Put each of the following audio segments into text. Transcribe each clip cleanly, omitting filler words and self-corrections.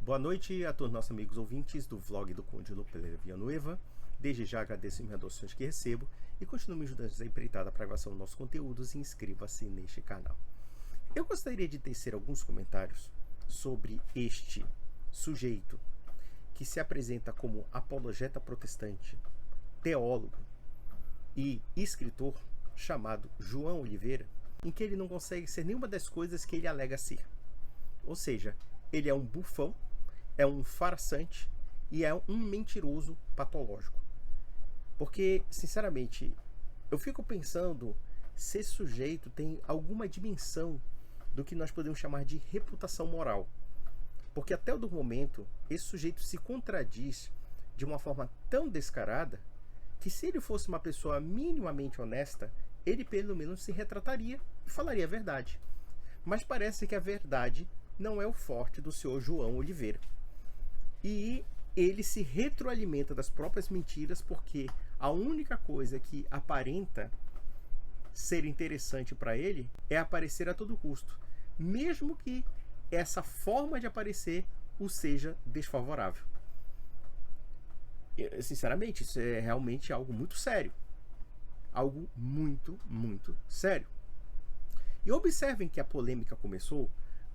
Boa noite a todos nossos amigos ouvintes do vlog do Conde Lopeira Villanueva. Desde já agradeço as doações que recebo e continuo me ajudando a empreitada para a gravação dos nossos conteúdos e inscreva-se neste canal. Eu gostaria de tecer alguns comentários sobre este sujeito que se apresenta como apologeta protestante, teólogo e escritor chamado João Oliveira, em que ele não consegue ser nenhuma das coisas que ele alega ser. Ou seja, ele é um bufão, é um farsante e é um mentiroso patológico. Porque, sinceramente, eu fico pensando se esse sujeito tem alguma dimensão do que nós podemos chamar de reputação moral. Porque até o momento, esse sujeito se contradiz de uma forma tão descarada que, se ele fosse uma pessoa minimamente honesta, ele pelo menos se retrataria e falaria a verdade. Mas parece que a verdade não é o forte do senhor João Oliveira. E ele se retroalimenta das próprias mentiras, porque a única coisa que aparenta ser interessante para ele é aparecer a todo custo, mesmo que essa forma de aparecer o seja desfavorável. Sinceramente, isso é realmente algo muito sério. Algo muito, muito sério. E observem que a polêmica começou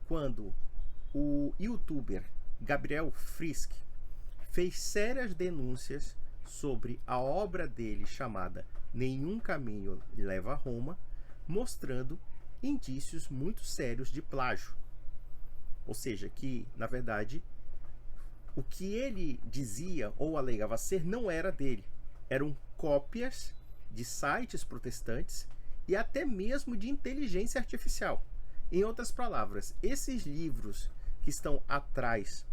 quando o youtuber Gabriel Frisk fez sérias denúncias sobre a obra dele chamada Nenhum Caminho Leva a Roma, mostrando indícios muito sérios de plágio. Ou seja, que, na verdade, o que ele dizia ou alegava ser não era dele. Eram cópias de sites protestantes e até mesmo de inteligência artificial. Em outras palavras, esses livros que estão atrás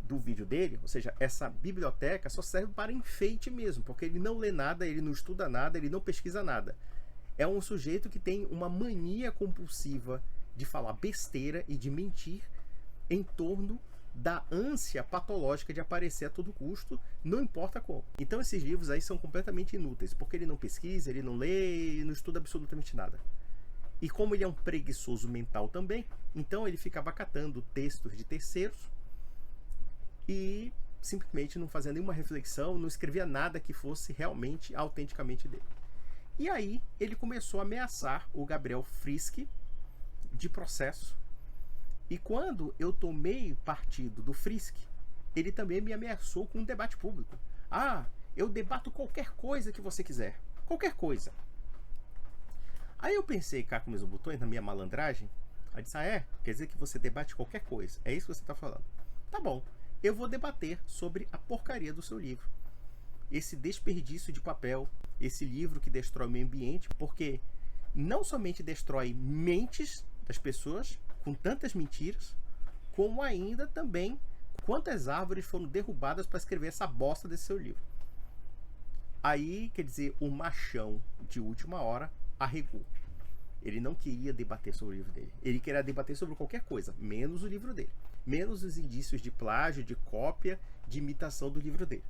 do vídeo dele, ou seja, essa biblioteca só serve para enfeite mesmo, porque ele não lê nada, ele não estuda nada, ele não pesquisa nada. É um sujeito que tem uma mania compulsiva de falar besteira e de mentir em torno da ânsia patológica de aparecer a todo custo, não importa como. Então esses livros aí são completamente inúteis, porque ele não pesquisa, ele não lê, ele não estuda absolutamente nada. E como ele é um preguiçoso mental também, então ele ficava catando textos de terceiros e simplesmente não fazia nenhuma reflexão, não escrevia nada que fosse realmente, autenticamente dele. E aí ele começou a ameaçar o Gabriel Frisk de processo. E quando eu tomei partido do Frisk, ele também me ameaçou com um debate público. Ah, eu debato qualquer coisa que você quiser. Qualquer coisa. Aí eu pensei cá com meus botões, na minha malandragem. Aí disse, quer dizer que você debate qualquer coisa. É isso que você está falando. Tá bom, eu vou debater sobre a porcaria do seu livro. Esse desperdício de papel, esse livro que destrói o meio ambiente, porque não somente destrói mentes das pessoas, com tantas mentiras, como ainda também quantas árvores foram derrubadas para escrever essa bosta desse seu livro. Aí, quer dizer, o machão de última hora arregou. Ele não queria debater sobre o livro dele. Ele queria debater sobre qualquer coisa, menos o livro dele. Menos os indícios de plágio, de cópia, de imitação do livro dele.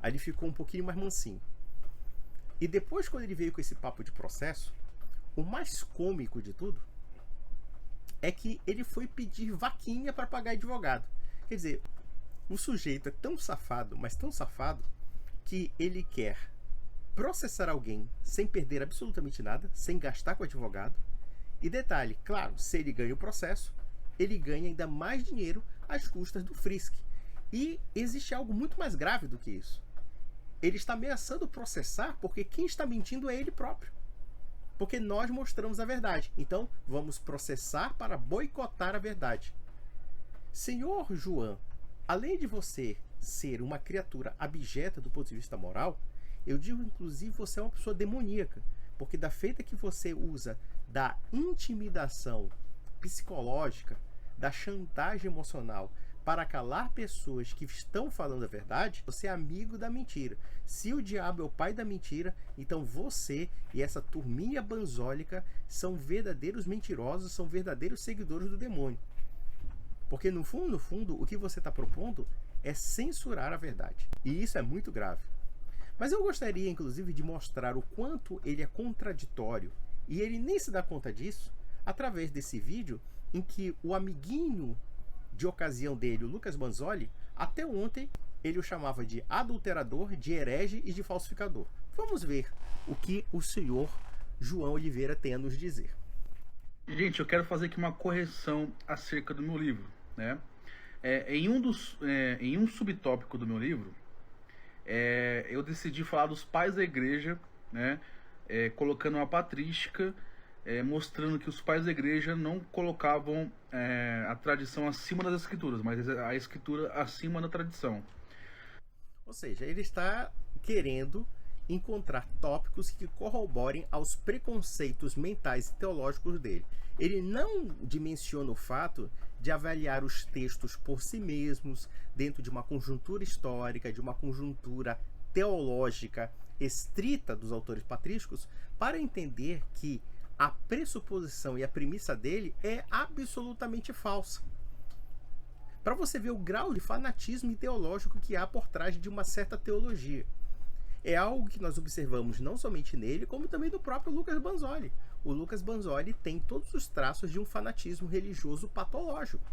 Aí ele ficou um pouquinho mais mansinho. E depois, quando ele veio com esse papo de processo, o mais cômico de tudo é que ele foi pedir vaquinha para pagar advogado. Quer dizer, o sujeito é tão safado, mas tão safado, que ele quer processar alguém sem perder absolutamente nada, sem gastar com advogado. E detalhe, claro, se ele ganha o processo, ele ganha ainda mais dinheiro às custas do Frisk. E existe algo muito mais grave do que isso. Ele está ameaçando processar porque quem está mentindo é ele próprio. Porque nós mostramos a verdade. Então, vamos processar para boicotar a verdade. Senhor João, além de você ser uma criatura abjeta do ponto de vista moral, eu digo, inclusive, você é uma pessoa demoníaca. Porque da feita que você usa da intimidação psicológica, da chantagem emocional, para calar pessoas que estão falando a verdade, você é amigo da mentira. Se o diabo é o pai da mentira, então você e essa turminha banzólica são verdadeiros mentirosos, são verdadeiros seguidores do demônio. Porque no fundo, o que você está propondo é censurar a verdade. E isso é muito grave. Mas eu gostaria, inclusive, de mostrar o quanto ele é contraditório, e ele nem se dá conta disso, através desse vídeo em que o amiguinho de ocasião dele, o Lucas Banzoli, até ontem ele o chamava de adulterador, de herege e de falsificador. Vamos ver o que o senhor João Oliveira tem a nos dizer. Gente, eu quero fazer aqui uma correção acerca do meu livro, né? Em um subtópico do meu livro, eu decidi falar dos pais da igreja, né? Colocando uma patrística, mostrando que os pais da igreja não colocavam a tradição acima das escrituras, mas a escritura acima da tradição. Ou seja, ele está querendo encontrar tópicos que corroborem aos preconceitos mentais e teológicos dele. Ele não dimensiona o fato de avaliar os textos por si mesmos, dentro de uma conjuntura histórica, de uma conjuntura teológica estrita dos autores patrísticos, para entender que a pressuposição e a premissa dele é absolutamente falsa. Para você ver o grau de fanatismo ideológico que há por trás de uma certa teologia. É algo que nós observamos não somente nele, como também no próprio Lucas Banzoli. O Lucas Banzoli tem todos os traços de um fanatismo religioso patológico.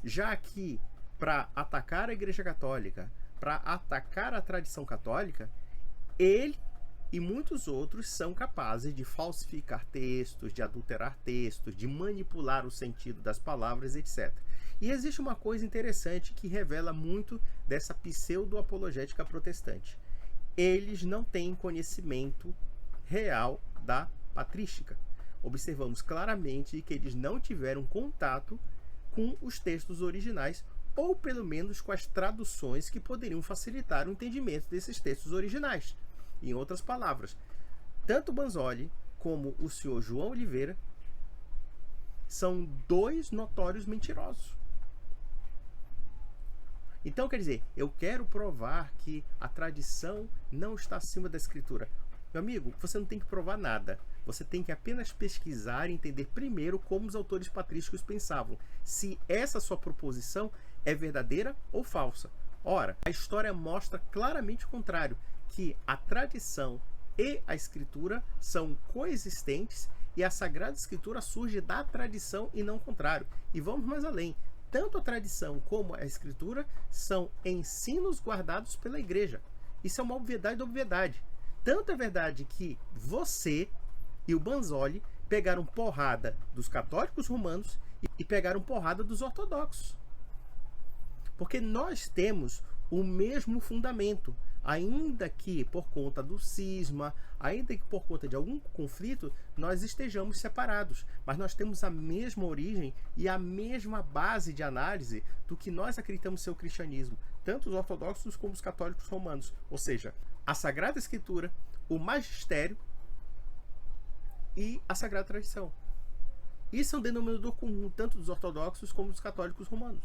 Já que, para atacar a Igreja Católica, para atacar a tradição católica, ele e muitos outros são capazes de falsificar textos, de adulterar textos, de manipular o sentido das palavras, etc. E existe uma coisa interessante que revela muito dessa pseudo-apologética protestante. Eles não têm conhecimento real da patrística. Observamos claramente que eles não tiveram contato com os textos originais, ou pelo menos com as traduções que poderiam facilitar o entendimento desses textos originais. Em outras palavras, tanto Banzoli como o senhor João Oliveira são dois notórios mentirosos. Então, quer dizer, eu quero provar que a tradição não está acima da escritura. Meu amigo, você não tem que provar nada. Você tem que apenas pesquisar e entender primeiro como os autores patrísticos pensavam. Se essa sua proposição é verdadeira ou falsa. Ora, a história mostra claramente o contrário, que a tradição e a escritura são coexistentes e a Sagrada Escritura surge da tradição e não o contrário. E vamos mais além. Tanto a tradição como a escritura são ensinos guardados pela igreja. Isso é uma obviedade da obviedade. Tanto é verdade que você e o Banzoli pegaram porrada dos católicos romanos e pegaram porrada dos ortodoxos. Porque nós temos o mesmo fundamento. Ainda que por conta do cisma, ainda que por conta de algum conflito, nós estejamos separados. Mas nós temos a mesma origem e a mesma base de análise do que nós acreditamos ser o cristianismo. Tanto os ortodoxos como os católicos romanos. Ou seja, a Sagrada Escritura, o magistério e a Sagrada Tradição. Isso é um denominador comum tanto dos ortodoxos como dos católicos romanos.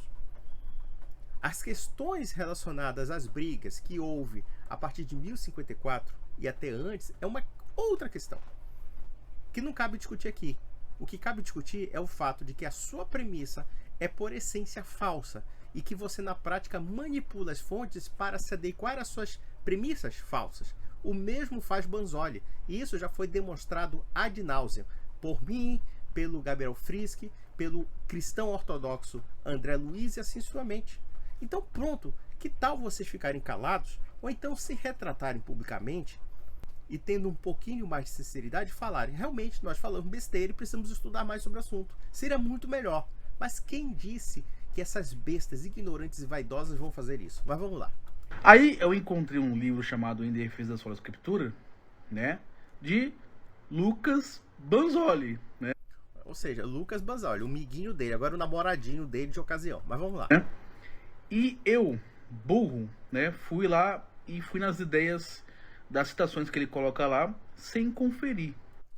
As questões relacionadas às brigas que houve a partir de 1054 e até antes é uma outra questão que não cabe discutir aqui. O que cabe discutir é o fato de que a sua premissa é por essência falsa e que você na prática manipula as fontes para se adequar às suas premissas falsas. O mesmo faz Banzoli e isso já foi demonstrado ad nauseam por mim, pelo Gabriel Frisch, pelo cristão ortodoxo André Luiz e assim sucessivamente. Então pronto, que tal vocês ficarem calados ou então se retratarem publicamente e tendo um pouquinho mais de sinceridade falarem, realmente nós falamos besteira e precisamos estudar mais sobre o assunto. Seria muito melhor. Mas quem disse que essas bestas ignorantes e vaidosas vão fazer isso? Mas vamos lá. Aí eu encontrei um livro chamado Em Defesa da Sola Escritura, né, de Lucas Banzoli, né? Ou seja, Lucas Banzoli, o miguinho dele, agora o namoradinho dele de ocasião. Mas vamos lá. E eu, burro, né, fui lá e fui nas ideias das citações que ele coloca lá, sem conferir.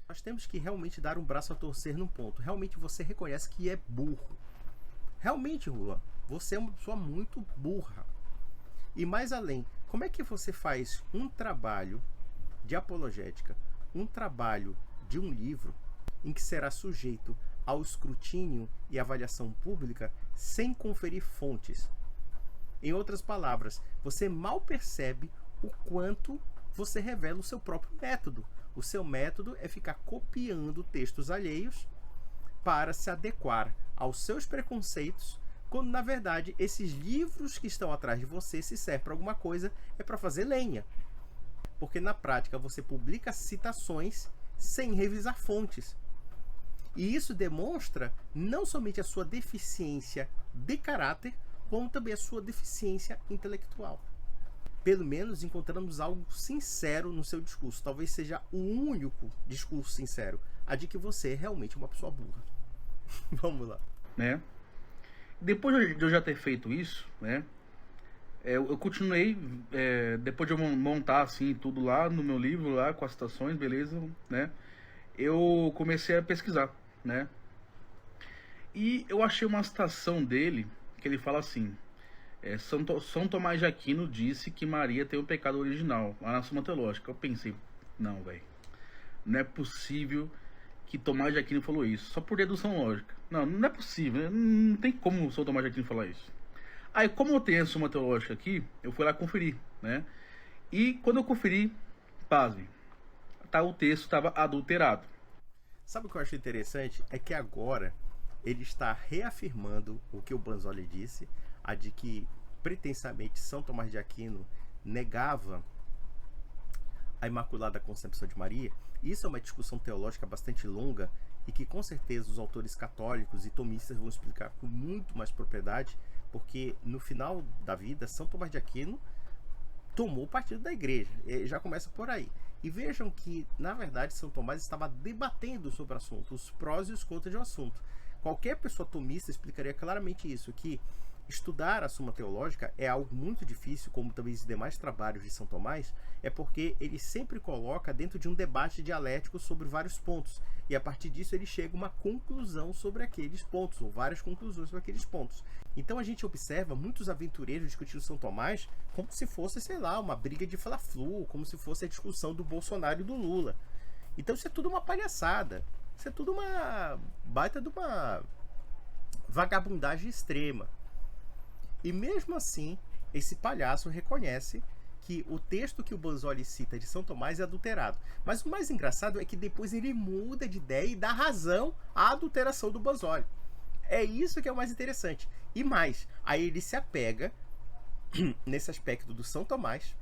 Nós temos que realmente dar um braço a torcer num ponto. Realmente você reconhece que é burro. Realmente, Juan, você é uma pessoa muito burra. E mais além, como é que você faz um trabalho de apologética, um trabalho de um livro, em que será sujeito ao escrutínio e avaliação pública, sem conferir fontes? Em outras palavras, você mal percebe o quanto você revela o seu próprio método. O seu método é ficar copiando textos alheios para se adequar aos seus preconceitos, quando na verdade esses livros que estão atrás de você, se servem para alguma coisa, é para fazer lenha. Porque na prática você publica citações sem revisar fontes. E isso demonstra não somente a sua deficiência de caráter, como também a sua deficiência intelectual. Pelo menos encontramos algo sincero no seu discurso. Talvez seja o único discurso sincero, a de que você é realmente uma pessoa burra. Vamos lá. Né? Depois de eu já ter feito isso, né? Eu continuei, depois de eu montar assim tudo lá no meu livro, lá com as citações, beleza, né? Eu comecei a pesquisar, né? E eu achei uma citação dele que ele fala assim: São Tomás de Aquino disse que Maria tem um pecado original, lá na Suma Teológica. Eu pensei, não, velho, não é possível que Tomás de Aquino falou isso, só por dedução lógica. Não é possível, não tem como o São Tomás de Aquino falar isso. Aí, como eu tenho a Suma Teológica aqui, eu fui lá conferir, né? E quando eu conferi, pasme, o texto estava adulterado. Sabe o que eu acho interessante? É que agora ele está reafirmando o que o Banzoli disse, a de que pretensamente São Tomás de Aquino negava a Imaculada Concepção de Maria. Isso é uma discussão teológica bastante longa e que com certeza os autores católicos e tomistas vão explicar com muito mais propriedade, porque no final da vida São Tomás de Aquino tomou o partido da igreja. Já começa por aí. E vejam que, na verdade, São Tomás estava debatendo sobre o assunto, os prós e os contras de um assunto. Qualquer pessoa tomista explicaria claramente isso, que estudar a Suma Teológica é algo muito difícil, como também os demais trabalhos de São Tomás, é porque ele sempre coloca dentro de um debate dialético sobre vários pontos, e a partir disso ele chega a uma conclusão sobre aqueles pontos, ou várias conclusões sobre aqueles pontos. Então a gente observa muitos aventureiros discutindo São Tomás como se fosse, sei lá, uma briga de Fla-Flu, como se fosse a discussão do Bolsonaro e do Lula. Então isso é tudo uma palhaçada, isso é tudo uma baita de uma vagabundagem extrema. E mesmo assim, esse palhaço reconhece que o texto que o Banzoli cita de São Tomás é adulterado. Mas o mais engraçado é que depois ele muda de ideia e dá razão à adulteração do Banzoli. É isso que é o mais interessante. E mais, aí ele se apega nesse aspecto do São Tomás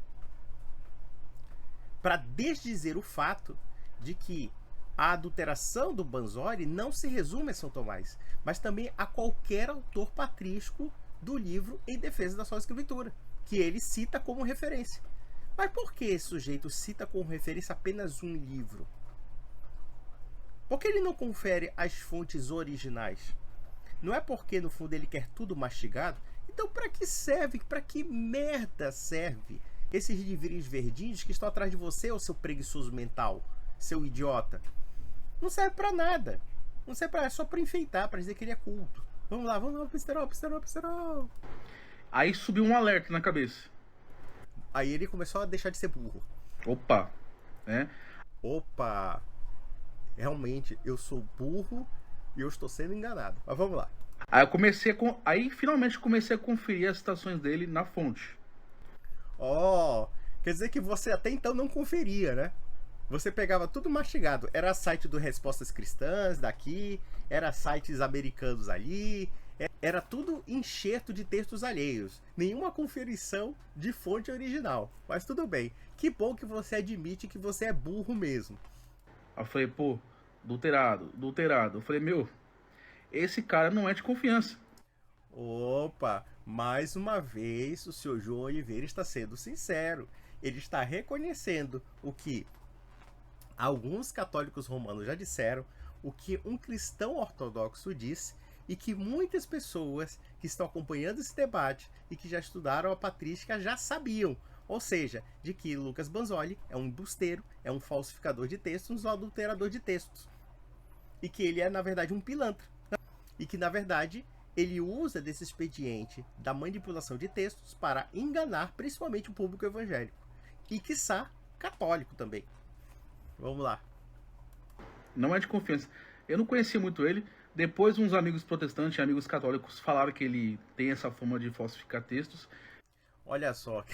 para desdizer o fato de que a adulteração do Banzoli não se resume a São Tomás, mas também a qualquer autor patrístico do livro Em Defesa da Só Escritura, que ele cita como referência. Mas por que esse sujeito cita como referência apenas um livro? Por que ele não confere as fontes originais? Não é porque no fundo ele quer tudo mastigado? Então para que serve? Para que merda serve esses livrinhos verdinhos que estão atrás de você, ô seu preguiçoso mental, seu idiota? Não serve para nada. Não serve para, é só para enfeitar, para dizer que ele é culto. Vamos lá, Pisterol. Aí subiu um alerta na cabeça. Aí ele começou a deixar de ser burro. Opa, né? Opa, realmente eu sou burro e eu estou sendo enganado. Mas vamos lá. Aí finalmente comecei a conferir as citações dele na fonte. Quer dizer que você até então não conferia, né? Você pegava tudo mastigado. Era site do Respostas Cristãs daqui, era sites americanos ali, era tudo enxerto de textos alheios. Nenhuma conferição de fonte original. Mas tudo bem. Que bom que você admite que você é burro mesmo. Aí eu falei, pô, adulterado. Eu falei, esse cara não é de confiança. Opa, mais uma vez o senhor João Oliveira está sendo sincero. Ele está reconhecendo o que alguns católicos romanos já disseram, o que um cristão ortodoxo disse e que muitas pessoas que estão acompanhando esse debate e que já estudaram a patrística já sabiam. Ou seja, de que Lucas Banzoli é um embusteiro, é um falsificador de textos, um adulterador de textos. E que ele é, na verdade, um pilantra. E que, na verdade, ele usa desse expediente da manipulação de textos para enganar principalmente o público evangélico. E, quiçá, católico também. Vamos lá. Não é de confiança. Eu não conhecia muito ele. Depois, uns amigos protestantes e amigos católicos falaram que ele tem essa fama de falsificar textos. Olha só.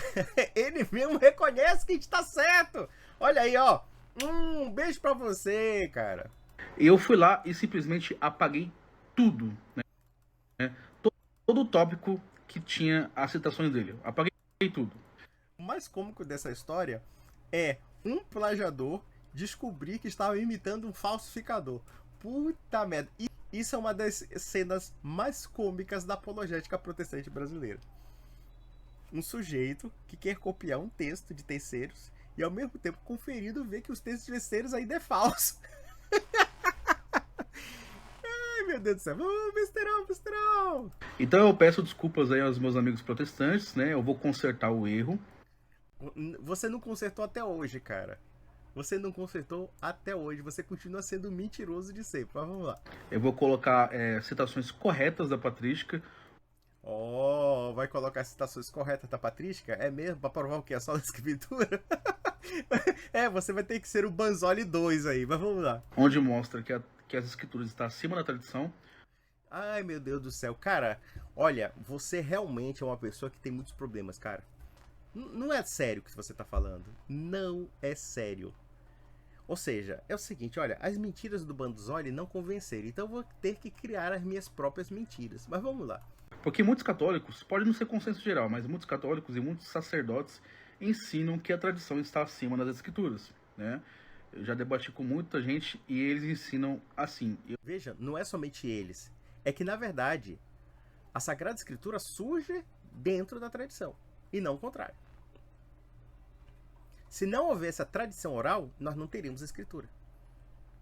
Ele mesmo reconhece que está certo. Olha aí, ó. Um beijo pra você, cara. Eu fui lá e simplesmente apaguei tudo, né? todo o tópico que tinha as citações dele. Eu apaguei tudo. O mais cômico dessa história é um plagiador descobrir que estava imitando um falsificador. Puta merda. Isso é uma das cenas mais cômicas da apologética protestante brasileira. Um sujeito que quer copiar um texto de terceiros e ao mesmo tempo conferido vê que os textos de terceiros ainda é falso. Ai, meu Deus do céu. Besterol, besterol. Então eu peço desculpas aí aos meus amigos protestantes, né? Eu vou consertar o erro. Você não consertou até hoje, cara. Você não consertou até hoje. Você continua sendo mentiroso de sempre. Mas vamos lá. Eu vou colocar citações corretas da patrística. Oh, vai colocar as citações corretas da patrística? É mesmo? Pra provar o que? É só da escritura? Você vai ter que ser o Banzoli 2 aí. Mas vamos lá. Onde mostra que as escrituras estão acima da tradição. Ai, meu Deus do céu. Cara, olha, você realmente é uma pessoa que tem muitos problemas, cara. Não é sério o que você tá falando. Não é sério. Ou seja, é o seguinte, olha, as mentiras do Banzoli não convenceram, então eu vou ter que criar as minhas próprias mentiras. Mas vamos lá. Porque muitos católicos, pode não ser consenso geral, mas muitos católicos e muitos sacerdotes ensinam que a tradição está acima das escrituras, né? Eu já debati com muita gente e eles ensinam assim. Veja, não é somente eles. É que, na verdade, a Sagrada Escritura surge dentro da tradição. E não o contrário. Se não houvesse a tradição oral, nós não teríamos a Escritura.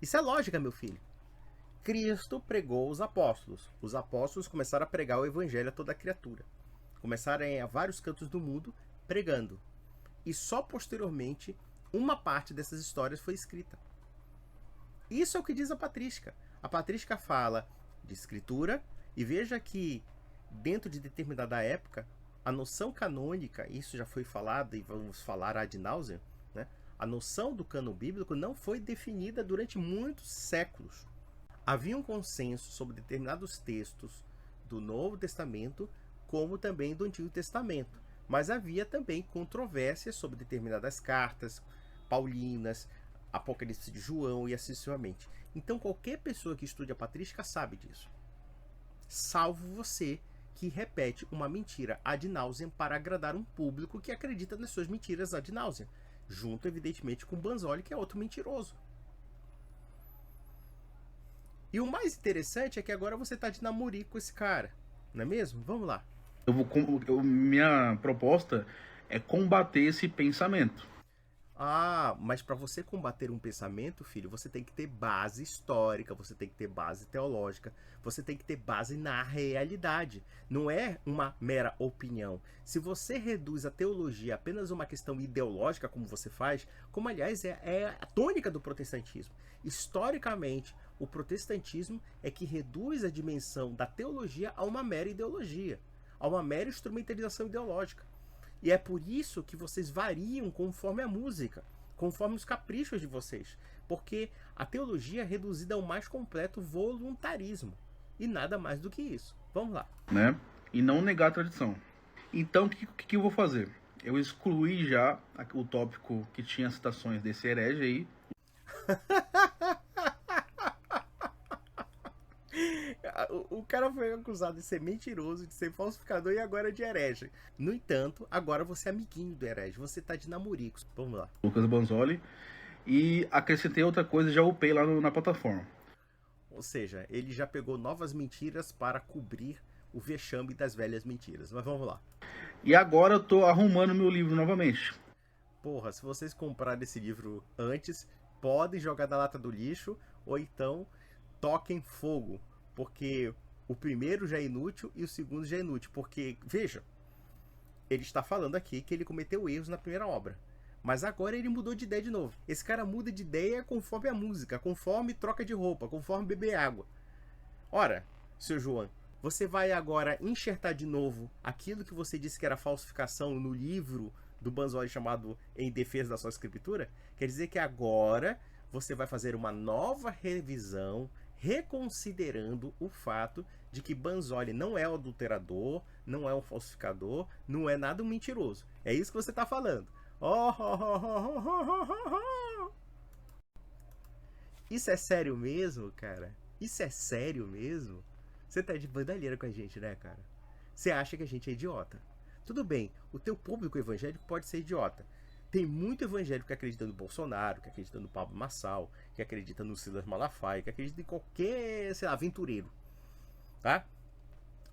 Isso é lógica, meu filho. Cristo pregou os apóstolos. Os apóstolos começaram a pregar o evangelho a toda a criatura. Começaram a ir a vários cantos do mundo pregando. E só posteriormente, uma parte dessas histórias foi escrita. Isso é o que diz a patrística. A patrística fala de escritura, e veja que dentro de determinada época, a noção canônica, isso já foi falado e vamos falar ad nauseam, né? A noção do cânon bíblico não foi definida durante muitos séculos. Havia um consenso sobre determinados textos do Novo Testamento, como também do Antigo Testamento, mas havia também controvérsias sobre determinadas cartas paulinas, Apocalipse de João e assim sucessivamente. Então qualquer pessoa que estude a patrística sabe disso. Salvo você que repete uma mentira ad nauseam para agradar um público que acredita nas suas mentiras ad nauseam. Junto, evidentemente, com o Banzoli, que é outro mentiroso. E o mais interessante é que agora você está de namorico com esse cara. Não é mesmo? Vamos lá. Minha proposta é combater esse pensamento. Ah, mas para você combater um pensamento, filho, você tem que ter base histórica, você tem que ter base teológica, você tem que ter base na realidade. Não é uma mera opinião. Se você reduz a teologia a apenas uma questão ideológica, como você faz, como aliás é a tônica do protestantismo. Historicamente, o protestantismo é que reduz a dimensão da teologia a uma mera ideologia, a uma mera instrumentalização ideológica. E é por isso que vocês variam conforme a música, conforme os caprichos de vocês. Porque a teologia é reduzida ao mais completo voluntarismo. E nada mais do que isso. Vamos lá. Né? E não negar a tradição. Então, o que eu vou fazer? Eu excluí já o tópico que tinha citações desse herege aí. O cara foi acusado de ser mentiroso, de ser falsificador e agora de herege. No entanto, agora você é amiguinho do herege. Você tá de namoricos. Vamos lá. Lucas Banzoli. E acrescentei outra coisa e já upei lá na plataforma. Ou seja, ele já pegou novas mentiras para cobrir o vexame das velhas mentiras. Mas vamos lá. E agora eu tô arrumando meu livro novamente. Porra, se vocês comprarem esse livro antes, podem jogar na lata do lixo ou então toquem fogo. Porque o primeiro já é inútil e o segundo já é inútil. Porque, veja, ele está falando aqui que ele cometeu erros na primeira obra. Mas agora ele mudou de ideia de novo. Esse cara muda de ideia conforme a música, conforme troca de roupa, conforme beber água. Ora, seu João, você vai agora enxertar de novo aquilo que você disse que era falsificação no livro do Banzoli chamado Em Defesa da Sua Escritura? Quer dizer que agora você vai fazer uma nova revisão, reconsiderando o fato de que Banzoli não é um adulterador, não é um falsificador, não é nada um mentiroso. É isso que você está falando. Isso é sério mesmo, cara? Isso é sério mesmo? Você tá de bandalheira com a gente, né, cara? Você acha que a gente é idiota. Tudo bem, o teu público evangélico pode ser idiota. Tem muito evangélico que acredita no Bolsonaro, que acredita no Pablo Marçal, que acredita no Silas Malafaia, que acredita em qualquer, sei lá, aventureiro. Tá?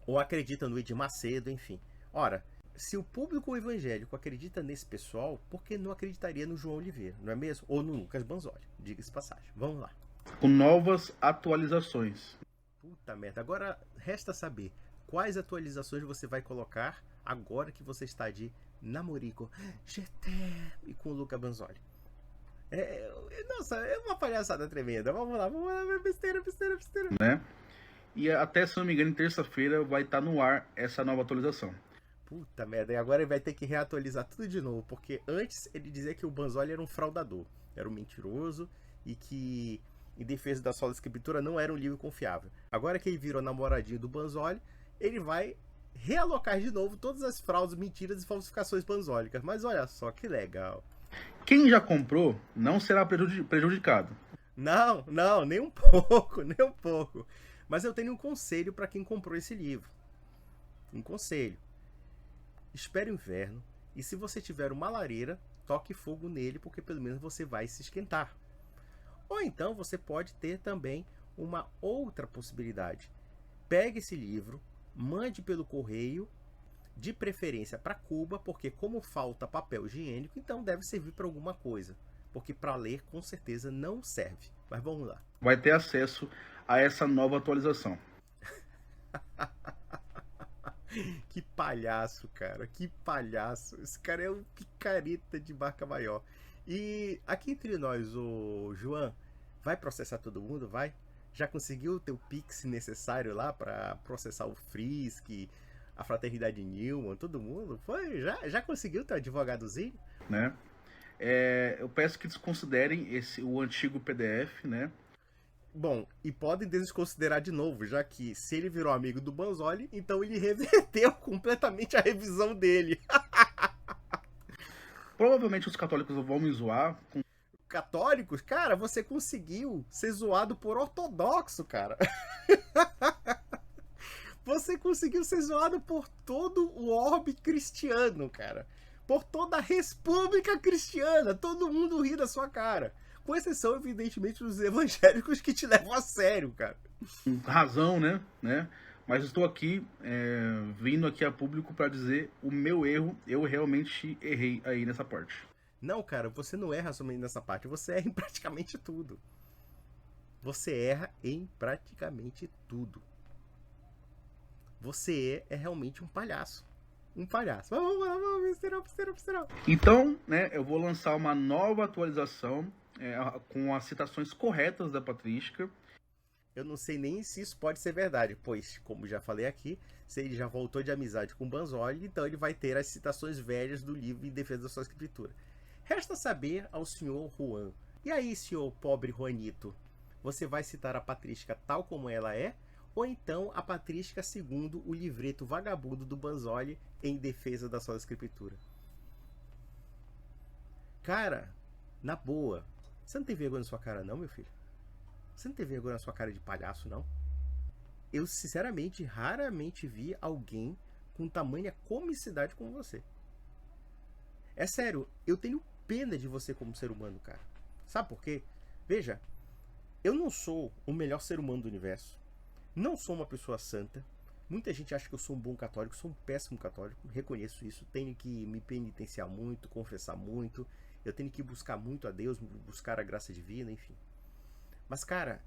Ou acredita no Edir Macedo, enfim. Ora, se o público evangélico acredita nesse pessoal, por que não acreditaria no João Oliveira, não é mesmo? Ou no Lucas Banzoli, diga-se passagem. Vamos lá. Com novas atualizações. Puta merda. Agora resta saber quais atualizações você vai colocar agora que você está de namorico e com o Lucas Banzoli. Nossa, é uma palhaçada tremenda. Vamos lá, besteira. Né? E até, se não me engano, em terça-feira vai estar no ar essa nova atualização. Puta merda, e agora ele vai ter que reatualizar tudo de novo, porque antes ele dizia que o Banzoli era um fraudador, era um mentiroso e que, em defesa da sola escritura, não era um livro confiável. Agora que ele virou namoradinho do Banzoli, ele vai realocar de novo todas as fraudes, mentiras e falsificações banzólicas. Mas olha só que legal. Quem já comprou não será prejudicado. Não, nem um pouco, nem um pouco. Mas eu tenho um conselho para quem comprou esse livro. Um conselho. Espere o inverno e se você tiver uma lareira, toque fogo nele, porque pelo menos você vai se esquentar. Ou então você pode ter também uma outra possibilidade. Pegue esse livro, mande pelo correio, de preferência para Cuba, porque como falta papel higiênico, então deve servir para alguma coisa. Porque para ler, com certeza, não serve. Mas vamos lá. Vai ter acesso a essa nova atualização. Que palhaço, cara. Que palhaço. Esse cara é um picareta de marca maior. E aqui entre nós, o João, vai processar todo mundo? Vai? Já conseguiu o teu Pix necessário lá para processar o Frisk, a Fraternidade Newman, todo mundo? Foi? Já conseguiu teu advogadozinho? Né? Eu peço que desconsiderem o antigo PDF, né? Bom, e podem desconsiderar de novo, já que se ele virou amigo do Banzoli, então ele reverteu completamente a revisão dele. Provavelmente os católicos vão me zoar. Católicos? Cara, você conseguiu ser zoado por ortodoxo, cara. Você conseguiu ser zoado por todo o orbe cristiano, cara. Por toda a república cristiana. Todo mundo ri da sua cara. Com exceção, evidentemente, dos evangélicos que te levam a sério, cara. Razão, né? Mas estou aqui, vindo aqui a público para dizer o meu erro. Eu realmente errei aí nessa parte. Não, cara, você não erra somente nessa parte. Você erra em praticamente tudo. Você erra em praticamente tudo. Você é realmente um palhaço. Um palhaço. Vamos, besteirão. Então, né, eu vou lançar uma nova atualização com as citações corretas da patrística. Eu não sei nem se isso pode ser verdade, pois, como já falei aqui, se ele já voltou de amizade com Banzoli, então ele vai ter as citações velhas do livro em defesa da sua escritura. Resta saber ao senhor Juan. E aí, senhor pobre Juanito, você vai citar a patrística tal como ela é? Ou então a patrística segundo o livreto vagabundo do Banzoli em defesa da sua escritura? Cara, na boa, você não tem vergonha na sua cara não, meu filho? Você não tem vergonha na sua cara de palhaço, não? Eu, sinceramente, raramente vi alguém com tamanha comicidade como você. É sério, eu tenho pena de você como ser humano, cara. Sabe por quê? Veja, eu não sou o melhor ser humano do universo. Não sou uma pessoa santa. Muita gente acha que eu sou um bom católico. Sou um péssimo católico. Reconheço isso. Tenho que me penitenciar muito, confessar muito. Eu tenho que buscar muito a Deus, buscar a graça divina, enfim. Mas, cara,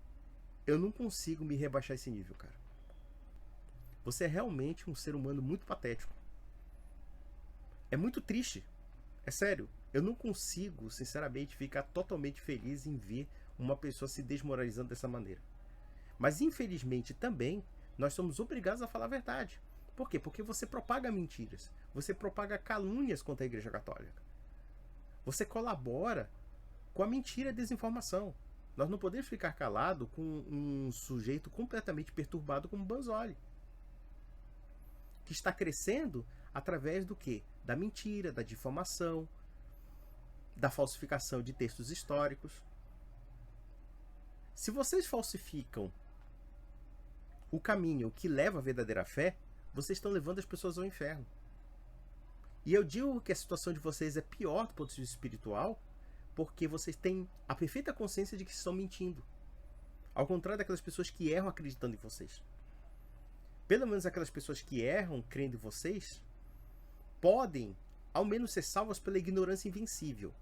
eu não consigo me rebaixar esse nível, cara. Você é realmente um ser humano muito patético. É muito triste. É sério. Eu não consigo, sinceramente, ficar totalmente feliz em ver uma pessoa se desmoralizando dessa maneira. Mas, infelizmente, também, nós somos obrigados a falar a verdade. Por quê? Porque você propaga mentiras. Você propaga calúnias contra a Igreja Católica. Você colabora com a mentira e a desinformação. Nós não podemos ficar calados com um sujeito completamente perturbado como Banzoli, que está crescendo através do quê? Da mentira, da difamação, da falsificação de textos históricos. Se vocês falsificam o caminho que leva à verdadeira fé, vocês estão levando as pessoas ao inferno. E eu digo que a situação de vocês é pior do ponto de vista espiritual, porque vocês têm a perfeita consciência de que estão mentindo. Ao contrário daquelas pessoas que erram acreditando em vocês. Pelo menos aquelas pessoas que erram crendo em vocês, podem, ao menos, ser salvas pela ignorância invencível.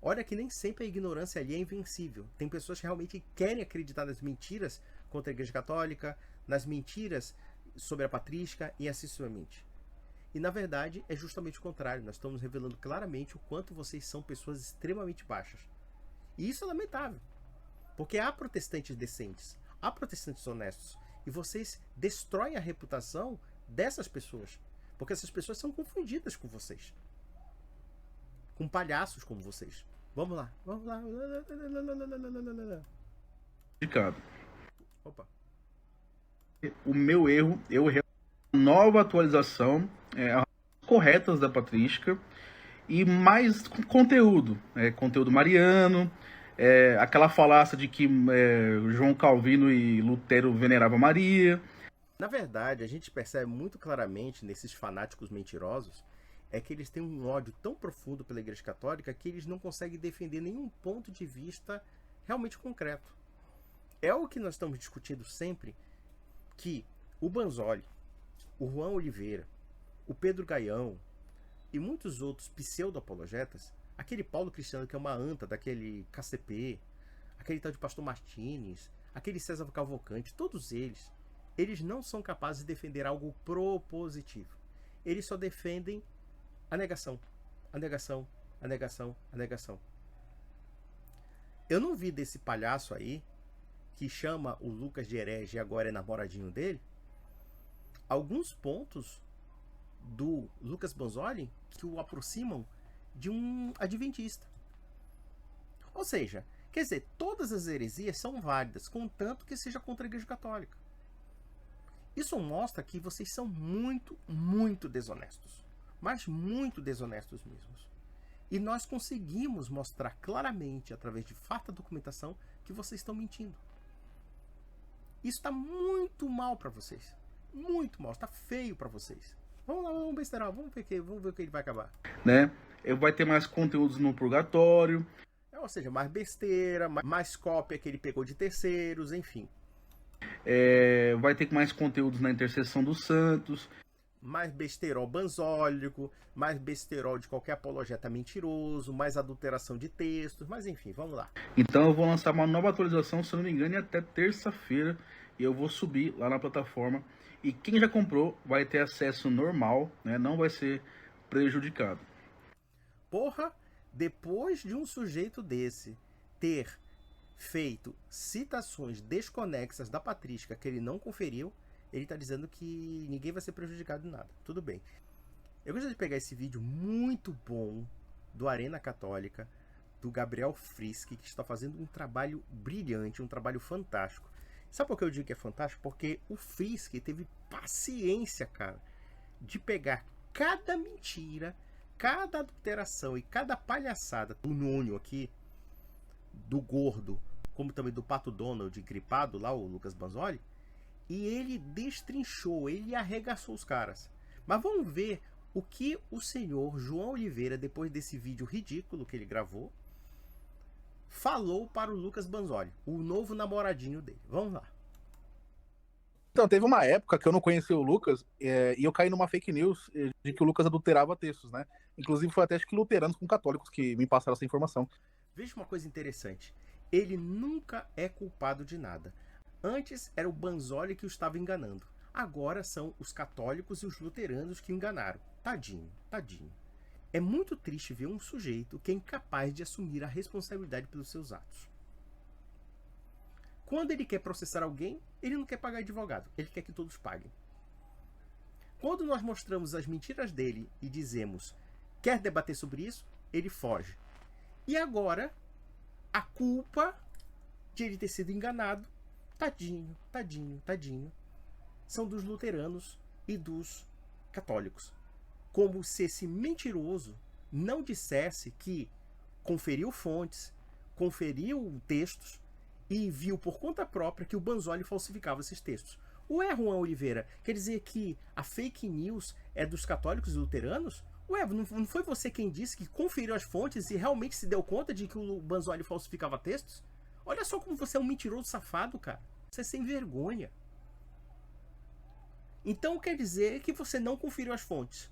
Olha que nem sempre a ignorância ali é invencível. Tem pessoas que realmente querem acreditar nas mentiras contra a Igreja Católica, nas mentiras sobre a patrística e assim sucessivamente. E na verdade é justamente o contrário. Nós estamos revelando claramente o quanto vocês são pessoas extremamente baixas. E isso é lamentável. Porque há protestantes decentes, há protestantes honestos. E vocês destroem a reputação dessas pessoas. Porque essas pessoas são confundidas com vocês. Com palhaços como vocês. Vamos lá. Vamos lá. Ricardo. Opa. O meu erro, nova atualização, corretas da patrística e mais conteúdo, conteúdo mariano, aquela falácia de que João Calvino e Lutero veneravam Maria. Na verdade, a gente percebe muito claramente nesses fanáticos mentirosos é que eles têm um ódio tão profundo pela Igreja Católica que eles não conseguem defender nenhum ponto de vista realmente concreto. É o que nós estamos discutindo sempre, que o Banzoli, o Juan Oliveira, o Pedro Gaião e muitos outros pseudo-apologetas, aquele Paulo Cristiano que é uma anta daquele KCP, aquele tal de Pastor Martins, aquele César Cavalcante, todos eles não são capazes de defender algo propositivo. Eles só defendem a negação, a negação, a negação, a negação. Eu não vi desse palhaço aí, que chama o Lucas de herege e agora é namoradinho dele, alguns pontos do Lucas Banzoli que o aproximam de um adventista. Ou seja, quer dizer, todas as heresias são válidas, contanto que seja contra a Igreja Católica. Isso mostra que vocês são muito, muito desonestos. Mas muito desonestos mesmos. E nós conseguimos mostrar claramente, através de farta documentação, que vocês estão mentindo. Isso está muito mal para vocês. Muito mal, está feio para vocês. Vamos lá, vamos besteirar, vamos ver o que ele vai acabar. Né? Vai ter mais conteúdos no purgatório. Ou seja, mais besteira, mais cópia que ele pegou de terceiros, enfim. Vai ter mais conteúdos na intercessão dos santos. Mais besterol banzólico, mais besterol de qualquer apologeta mentiroso, mais adulteração de textos, mas enfim, vamos lá. Então eu vou lançar uma nova atualização, se eu não me engano, até terça-feira, e eu vou subir lá na plataforma, e quem já comprou vai ter acesso normal, né? Não vai ser prejudicado. Porra, depois de um sujeito desse ter feito citações desconexas da patrística que ele não conferiu, ele está dizendo que ninguém vai ser prejudicado em nada. Tudo bem. Eu gostaria de pegar esse vídeo muito bom do Arena Católica, do Gabriel Frisk, que está fazendo um trabalho brilhante, um trabalho fantástico. Sabe por que eu digo que é fantástico? Porque o Frisk teve paciência, cara, de pegar cada mentira, cada adulteração e cada palhaçada do Nônio aqui, do Gordo, como também do Pato Donald gripado lá, o Lucas Banzoli, e ele destrinchou, ele arregaçou os caras. Mas vamos ver o que o senhor João Oliveira, depois desse vídeo ridículo que ele gravou, falou para o Lucas Banzoli, o novo namoradinho dele. Vamos lá. Então, teve uma época que eu não conhecia o Lucas e eu caí numa fake news de que o Lucas adulterava textos, né? Inclusive foi até acho que luteranos com católicos que me passaram essa informação. Veja uma coisa interessante. Ele nunca é culpado de nada. Antes era o Banzoli que o estava enganando. Agora são os católicos e os luteranos que o enganaram. Tadinho, tadinho. É muito triste ver um sujeito que é incapaz de assumir a responsabilidade pelos seus atos. Quando ele quer processar alguém, ele não quer pagar advogado. Ele quer que todos paguem. Quando nós mostramos as mentiras dele e dizemos, quer debater sobre isso? Ele foge. E agora, a culpa de ele ter sido enganado, tadinho, tadinho, tadinho, são dos luteranos e dos católicos. Como se esse mentiroso não dissesse que conferiu fontes, conferiu textos e viu por conta própria que o Banzoli falsificava esses textos. Ué, Juan Oliveira, quer dizer que a fake news é dos católicos e luteranos? Ué, não foi você quem disse que conferiu as fontes e realmente se deu conta de que o Banzoli falsificava textos? Olha só como você é um mentiroso safado, cara. Você é sem vergonha. Então quer dizer que você não conferiu as fontes.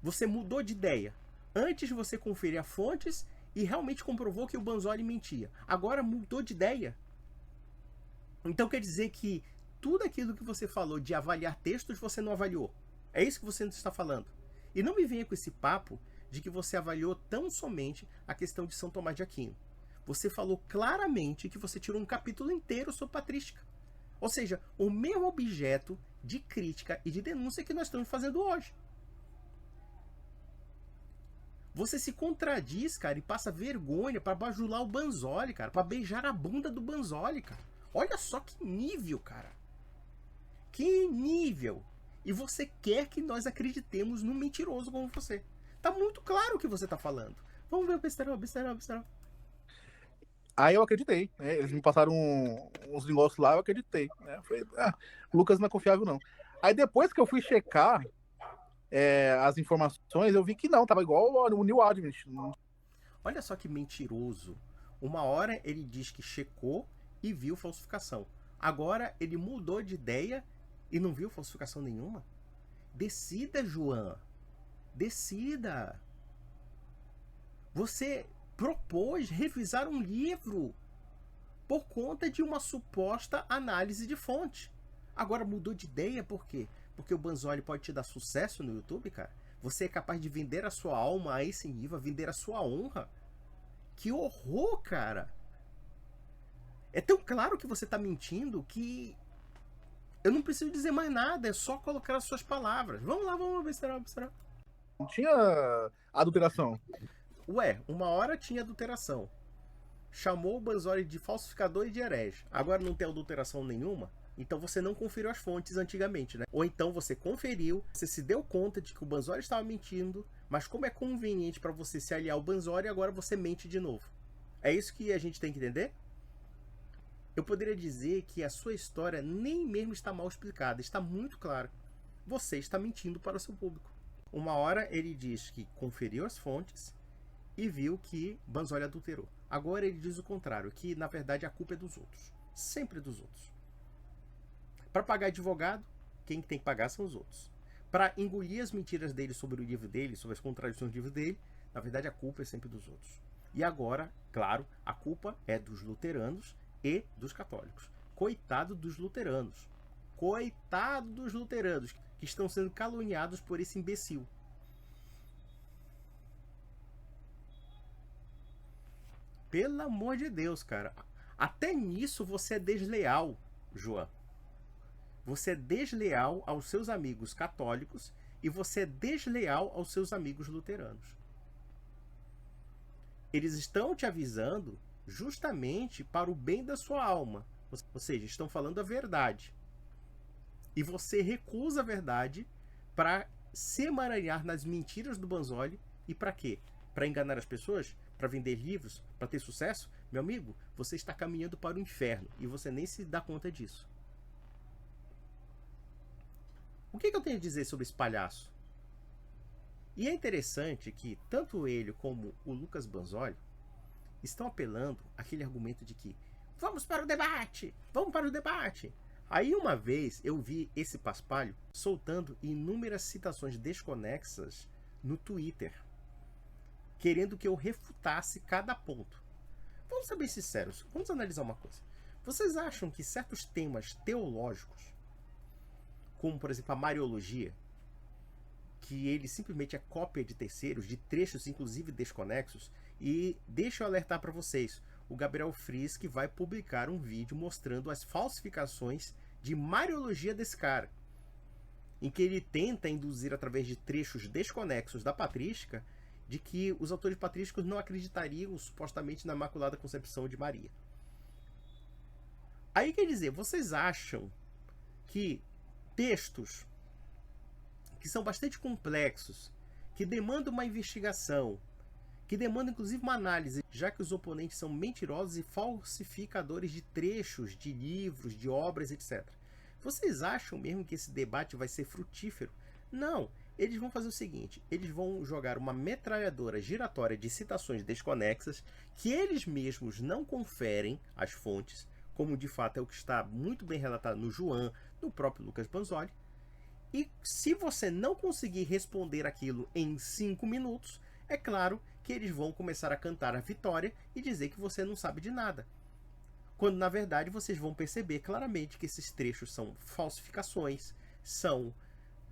Você mudou de ideia. Antes você conferia as fontes e realmente comprovou que o Banzoli mentia. Agora mudou de ideia. Então quer dizer que tudo aquilo que você falou de avaliar textos você não avaliou. É isso que você está falando. E não me venha com esse papo de que você avaliou tão somente a questão de São Tomás de Aquino. Você falou claramente que você tirou um capítulo inteiro sobre patrística. Ou seja, o mesmo objeto de crítica e de denúncia que nós estamos fazendo hoje. Você se contradiz, cara, e passa vergonha para bajular o Banzoli, cara, para beijar a bunda do Banzoli, cara. Olha só que nível, cara. Que nível. E você quer que nós acreditemos num mentiroso como você. Tá muito claro o que você tá falando. Vamos ver o besterol. Aí eu acreditei, né? Eles me passaram uns negócios lá, eu acreditei, né? Falei, Lucas não é confiável, não. Aí depois que eu fui checar as informações, eu vi que não, tava igual o Neil Advent. Olha só que mentiroso. Uma hora ele diz que checou e viu falsificação. Agora ele mudou de ideia e não viu falsificação nenhuma? Decida, João. Decida. Você propôs revisar um livro por conta de uma suposta análise de fonte. Agora mudou de ideia por quê? Porque o Banzoli pode te dar sucesso no YouTube, cara? Você é capaz de vender a sua alma a esse nível, vender a sua honra? Que horror, cara! É tão claro que você está mentindo que eu não preciso dizer mais nada, é só colocar as suas palavras. Vamos lá, vamos observar. Não tinha adulteração. Ué, uma hora tinha adulteração. Chamou o Banzoli de falsificador e de herege. Agora não tem adulteração nenhuma? Então você não conferiu as fontes antigamente, né? Ou então você conferiu, você se deu conta de que o Banzoli estava mentindo, mas como é conveniente para você se aliar ao Banzoli, agora você mente de novo. É isso que a gente tem que entender? Eu poderia dizer que a sua história nem mesmo está mal explicada, está muito clara. Você está mentindo para o seu público. Uma hora ele diz que conferiu as fontes e viu que Banzoli adulterou. Agora ele diz o contrário, que na verdade a culpa é dos outros. Sempre dos outros. Para pagar advogado, quem tem que pagar são os outros. Para engolir as mentiras dele sobre o livro dele, sobre as contradições do livro dele, na verdade a culpa é sempre dos outros. E agora, claro, a culpa é dos luteranos e dos católicos. Coitado dos luteranos. Coitado dos luteranos que estão sendo caluniados por esse imbecil. Pelo amor de Deus, cara. Até nisso você é desleal, João. Você é desleal aos seus amigos católicos e você é desleal aos seus amigos luteranos. Eles estão te avisando justamente para o bem da sua alma. Ou seja, estão falando a verdade. E você recusa a verdade para se emaranhar nas mentiras do Banzoli. E para quê? Para enganar as pessoas? Para vender livros? Para ter sucesso? Meu amigo, você está caminhando para o inferno e você nem se dá conta disso. O que eu tenho a dizer sobre esse palhaço? E é interessante que tanto ele como o Lucas Banzoli estão apelando àquele argumento de que vamos para o debate, vamos para o debate. Aí uma vez eu vi esse paspalho soltando inúmeras citações desconexas no Twitter, querendo que eu refutasse cada ponto. Vamos ser bem sinceros, vamos analisar uma coisa. Vocês acham que certos temas teológicos, como por exemplo a Mariologia, que ele simplesmente é cópia de terceiros, de trechos inclusive desconexos, e deixa eu alertar para vocês, o Gabriel Frisch vai publicar um vídeo mostrando as falsificações de Mariologia desse cara, em que ele tenta induzir através de trechos desconexos da patrística de que os autores patrísticos não acreditariam supostamente na Imaculada Concepção de Maria. Aí quer dizer, vocês acham que textos que são bastante complexos, que demandam uma investigação, que demandam inclusive uma análise, já que os oponentes são mentirosos e falsificadores de trechos, de livros, de obras, etc. Vocês acham mesmo que esse debate vai ser frutífero? Não. Eles vão fazer o seguinte, eles vão jogar uma metralhadora giratória de citações desconexas que eles mesmos não conferem as fontes, como de fato é o que está muito bem relatado no João, no próprio Lucas Banzoli. E se você não conseguir responder aquilo em 5 minutos, é claro que eles vão começar a cantar a vitória e dizer que você não sabe de nada. Quando na verdade vocês vão perceber claramente que esses trechos são falsificações, são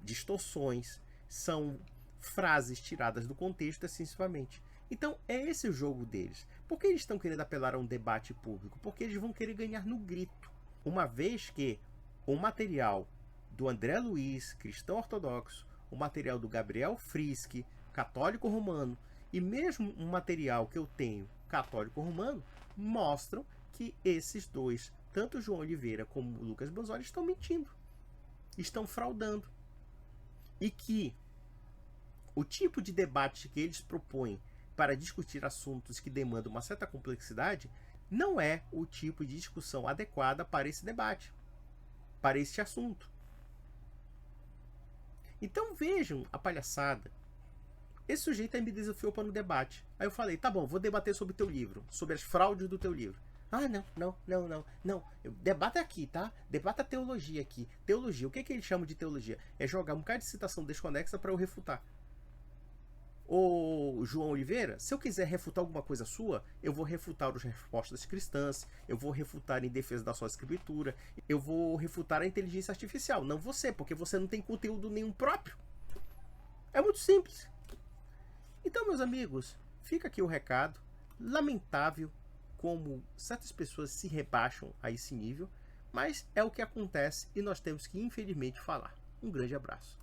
distorções, são frases tiradas do contexto excessivamente. Então é esse o jogo deles. Por que eles estão querendo apelar a um debate público? Porque eles vão querer ganhar no grito. Uma vez que o material do André Luiz, cristão ortodoxo, o material do Gabriel Frisch, católico romano, e mesmo um material que eu tenho, católico romano, mostram que esses dois, tanto o João Oliveira como o Lucas Banzoli, estão mentindo, estão fraudando. E que o tipo de debate que eles propõem para discutir assuntos que demandam uma certa complexidade não é o tipo de discussão adequada para esse debate, para este assunto. Então vejam a palhaçada. Esse sujeito aí me desafiou para no debate. Aí eu falei, tá bom, vou debater sobre o teu livro, sobre as fraudes do teu livro. Ah, não. Debata aqui, tá? Debata a teologia aqui. Teologia, o que eles chamam de teologia? É jogar um bocado de citação desconexa para eu refutar. Ô, João Oliveira, se eu quiser refutar alguma coisa sua, eu vou refutar as respostas cristãs, eu vou refutar em defesa da sua escritura, eu vou refutar a inteligência artificial. Não você, porque você não tem conteúdo nenhum próprio. É muito simples. Então, meus amigos, fica aqui o recado. Lamentável como certas pessoas se rebaixam a esse nível, mas é o que acontece e nós temos que, infelizmente, falar. Um grande abraço.